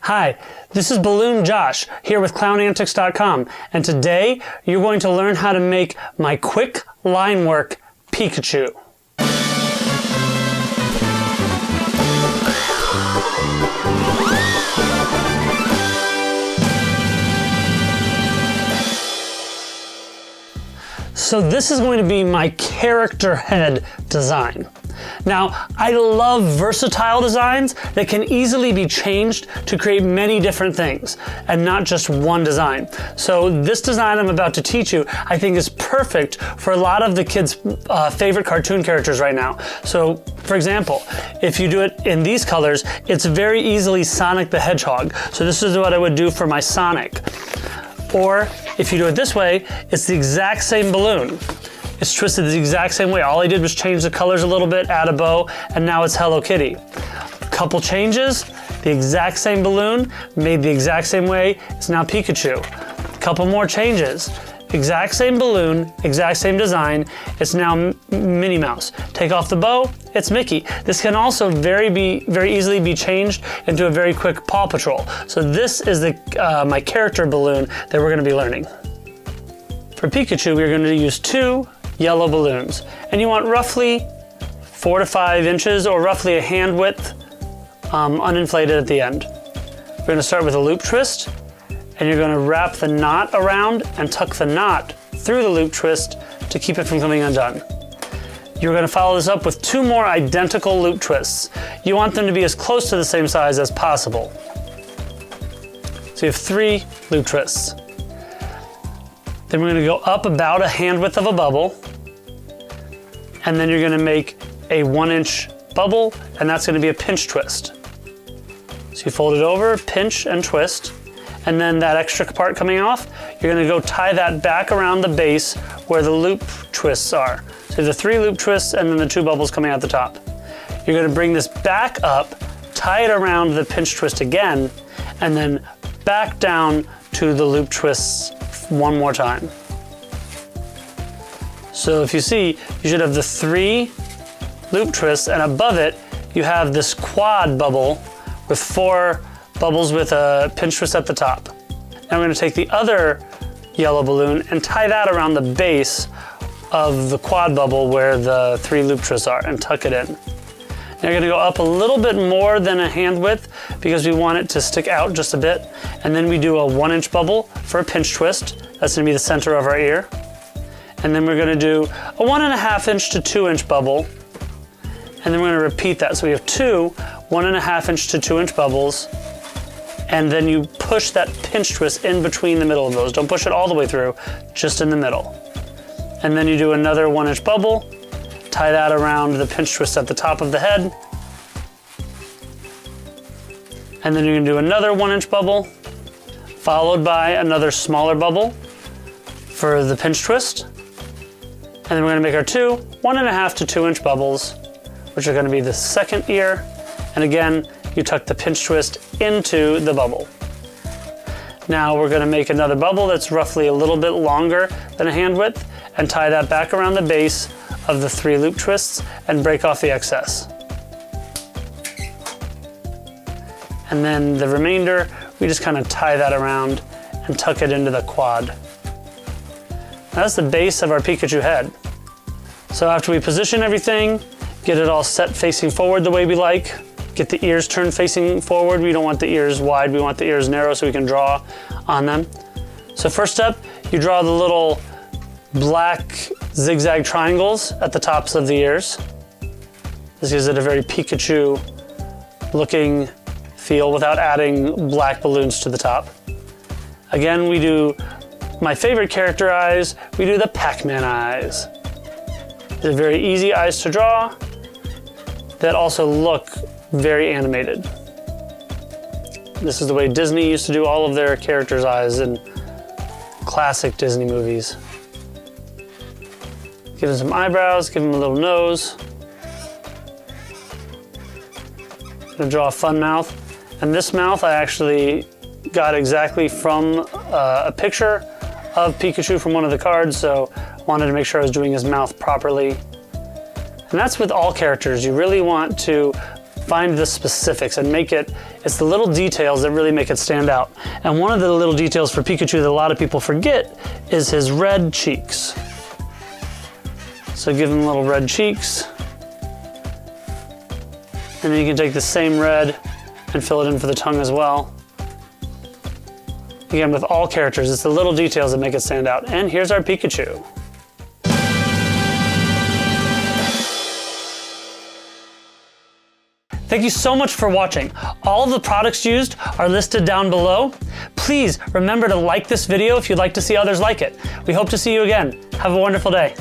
Hi, this is Balloon Josh here with ClownAntics.com, and today you're going to learn how to make my quick line work Pikachu. So this is going to be my character head design. Now, I love versatile designs that can easily be changed to create many different things and not just one design. So this design I'm about to teach you, I think is perfect for a lot of the kids' favorite cartoon characters right now. So for example, if you do it in these colors, it's very easily Sonic the Hedgehog. So this is what I would do for my Sonic. Or if you do it this way, it's the exact same balloon. It's twisted the exact same way. All I did was change the colors a little bit, add a bow, and now it's Hello Kitty. Couple changes, the exact same balloon, made the exact same way, it's now Pikachu. Couple more changes, exact same balloon, exact same design, it's now Minnie Mouse. Take off the bow, it's Mickey. This can also very easily be changed into a very quick Paw Patrol. So this is my character balloon that we're going to be learning. For Pikachu, we're going to use 2 yellow balloons, and you want roughly 4 to 5 inches or roughly a hand width uninflated at the end. We're going to start with a loop twist, and you're going to wrap the knot around and tuck the knot through the loop twist to keep it from coming undone. You're going to follow this up with 2 more identical loop twists. You want them to be as close to the same size as possible. So you have 3 loop twists. Then we're going to go up about a hand width of a bubble, and then you're going to make a 1-inch bubble, and that's going to be a pinch twist. So you fold it over, pinch and twist, and then that extra part coming off, you're going to go tie that back around the base where the loop twists are. So the 3 loop twists and then the 2 bubbles coming out the top. You're going to bring this back up, tie it around the pinch twist again, and then back down to the loop twists one more time. So if you see, you should have the 3 loop twists, and above it, you have this quad bubble with 4 bubbles with a pinch twist at the top. Now we're going to take the other yellow balloon and tie that around the base of the quad bubble where the 3 loop twists are and tuck it in. Now you're going to go up a little bit more than a hand width because we want it to stick out just a bit. And then we do a 1-inch bubble for a pinch twist. That's going to be the center of our ear. And then we're going to do a 1.5-inch to 2-inch bubble. And then we're going to repeat that. So we have 2 1.5-inch to 2-inch bubbles. And then you push that pinch twist in between the middle of those. Don't push it all the way through, just in the middle. And then you do another 1-inch bubble. Tie that around the pinch twist at the top of the head. And then you're going to do another 1-inch bubble, followed by another smaller bubble for the pinch twist. And then we're going to make our 2 1.5 to 2-inch bubbles, which are going to be the second ear. And again, you tuck the pinch twist into the bubble. Now we're going to make another bubble that's roughly a little bit longer than a hand width and tie that back around the base of the 3 loop twists and break off the excess. And then the remainder, we just kind of tie that around and tuck it into the quad. That's the base of our Pikachu head. So after we position everything, get it all set facing forward the way we like, get the ears turned facing forward. We don't want the ears wide, we want the ears narrow so we can draw on them. So first step, you draw the little black zigzag triangles at the tops of the ears. This gives it a very Pikachu looking feel without adding black balloons to the top. Again, we do my favorite character eyes, we do the Pac-Man eyes. They're very easy eyes to draw that also look very animated. This is the way Disney used to do all of their characters' eyes in classic Disney movies. Give him some eyebrows, give him a little nose. Gonna draw a fun mouth. And this mouth I actually got exactly from a picture of Pikachu from one of the cards, so I wanted to make sure I was doing his mouth properly. And that's with all characters. You really want to find the specifics and make it, it's the little details that really make it stand out. And one of the little details for Pikachu that a lot of people forget is his red cheeks. So give him little red cheeks. And then you can take the same red and fill it in for the tongue as well. Again, with all characters, it's the little details that make it stand out. And here's our Pikachu. Thank you so much for watching. All of the products used are listed down below. Please remember to like this video if you'd like to see others like it. We hope to see you again. Have a wonderful day.